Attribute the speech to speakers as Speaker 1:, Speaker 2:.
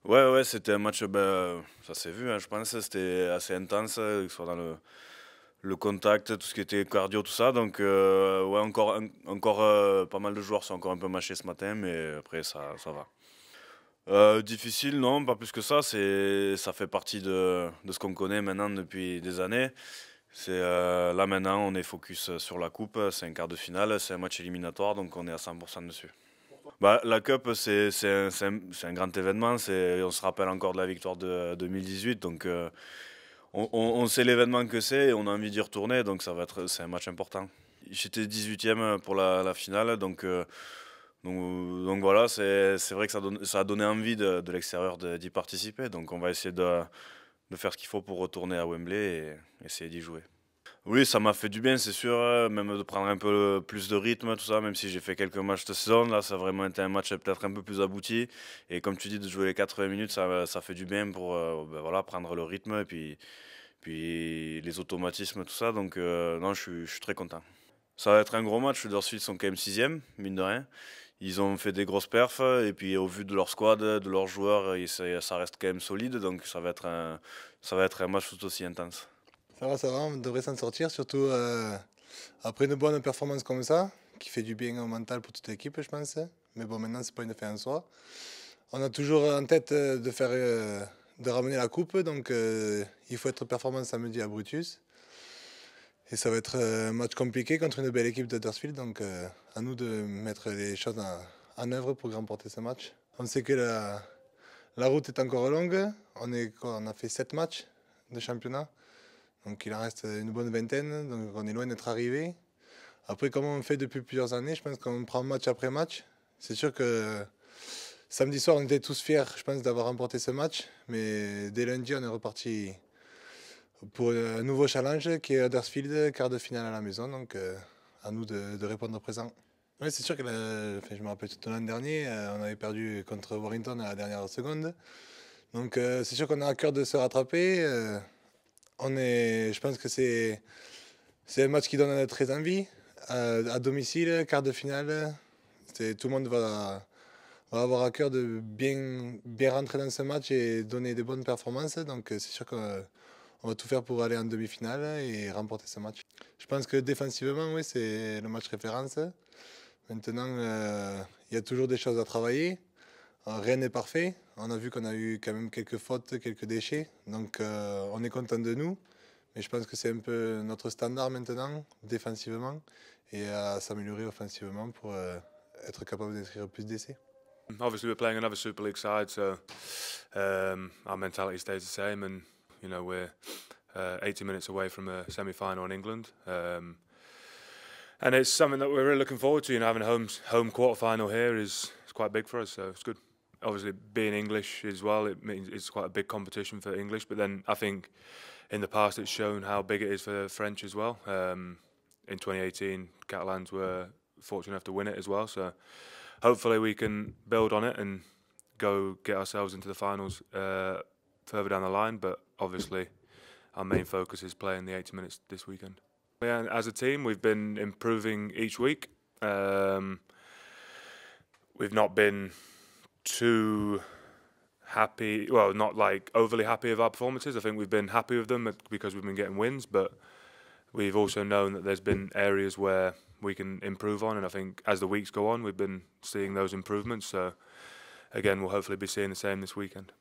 Speaker 1: Ouais, c'était un match, ça s'est vu, hein, je pense, c'était assez intense, que ce soit dans le contact, tout ce qui était cardio, tout ça. Donc, ouais, encore pas mal de joueurs sont encore un peu mâchés ce matin, mais après, ça va. Difficile, non, pas plus que ça. Ça fait partie de ce qu'on connaît maintenant depuis des années. Là maintenant, on est focus sur la coupe. C'est un quart de finale, c'est un match éliminatoire, donc on est à 100% dessus. Bah, la Cup, c'est un grand événement. On se rappelle encore de la victoire de 2018. Donc, on sait l'événement que c'est et on a envie d'y retourner. Donc, c'est un match important. J'étais 18e pour la finale. Donc voilà, c'est vrai que ça a donné envie de l'extérieur d'y participer. Donc, on va essayer de faire ce qu'il faut pour retourner à Wembley et essayer d'y jouer. Oui, ça m'a fait du bien, c'est sûr, même de prendre un peu plus de rythme, tout ça, même si j'ai fait quelques matchs de saison, là, ça a vraiment été un match peut-être un peu plus abouti. Et comme tu dis, de jouer les 80 minutes, ça fait du bien pour voilà, prendre le rythme et puis les automatismes, tout ça. Donc, non, je suis très content. Ça va être un gros match. Huddersfield sont quand même 6e, mine de rien. Ils ont fait des grosses perfs, et puis au vu de leur squad, de leurs joueurs, ça reste quand même solide. Donc, ça va être un match tout aussi intense.
Speaker 2: Ça va, on devrait s'en sortir, surtout après une bonne performance comme ça, qui fait du bien au mental pour toute l'équipe, je pense. Mais bon, maintenant, c'est pas une fin en soi. On a toujours en tête de ramener la coupe, donc il faut être performant samedi à Brutus. Et ça va être un match compliqué contre une belle équipe de Huddersfield, donc à nous de mettre les choses en œuvre pour remporter ce match. On sait que la route est encore longue, on a fait 7 matchs de championnat. Donc il en reste une bonne vingtaine, donc on est loin d'être arrivé. Après, comme on fait depuis plusieurs années, je pense qu'on prend match après match. C'est sûr que samedi soir, on était tous fiers, je pense, d'avoir remporté ce match. Mais dès lundi, on est reparti pour un nouveau challenge qui est Huddersfield, quart de finale à la maison. Donc à nous de répondre présent. Oui, c'est sûr que je me rappelle tout l'an dernier, on avait perdu contre Warrington à la dernière seconde. Donc c'est sûr qu'on a à cœur de se rattraper. Je pense que c'est un match qui donne très envie. À domicile, quart de finale, tout le monde va avoir à cœur de bien rentrer dans ce match et donner de bonnes performances. Donc c'est sûr qu'on va tout faire pour aller en demi-finale et remporter ce match. Je pense que défensivement, oui, c'est le match référence. Maintenant, il y a toujours des choses à travailler. Rien n'est parfait. On a vu qu'on a eu quand même quelques fautes, quelques déchets. Donc on est content de nous. Mais je pense que c'est un peu notre standard maintenant, défensivement, et à s'améliorer offensivement pour être capable d'inscrire plus d'essais.
Speaker 3: Obviously, we're playing another Super League side, so our mentality stays the same, and we're 80 minutes away from a semi-final in England, and it's something that we're really looking forward to. Having a home quarter-final here is quite big for us, so it's good. Obviously, being English as well, it means it's quite a big competition for English. But then I think in the past it's shown how big it is for French as well. In 2018, Catalans were fortunate enough to win it as well, so hopefully we can build on it and go get ourselves into the finals further down the line. But obviously, our main focus is playing the 80 minutes this weekend. Yeah, as a team, we've been improving each week. We've not been too happy, well, not like overly happy with our performances. I think we've been happy with them because we've been getting wins, but we've also known that there's been areas where we can improve on, and I think as the weeks go on, we've been seeing those improvements. So again, we'll hopefully be seeing the same this weekend.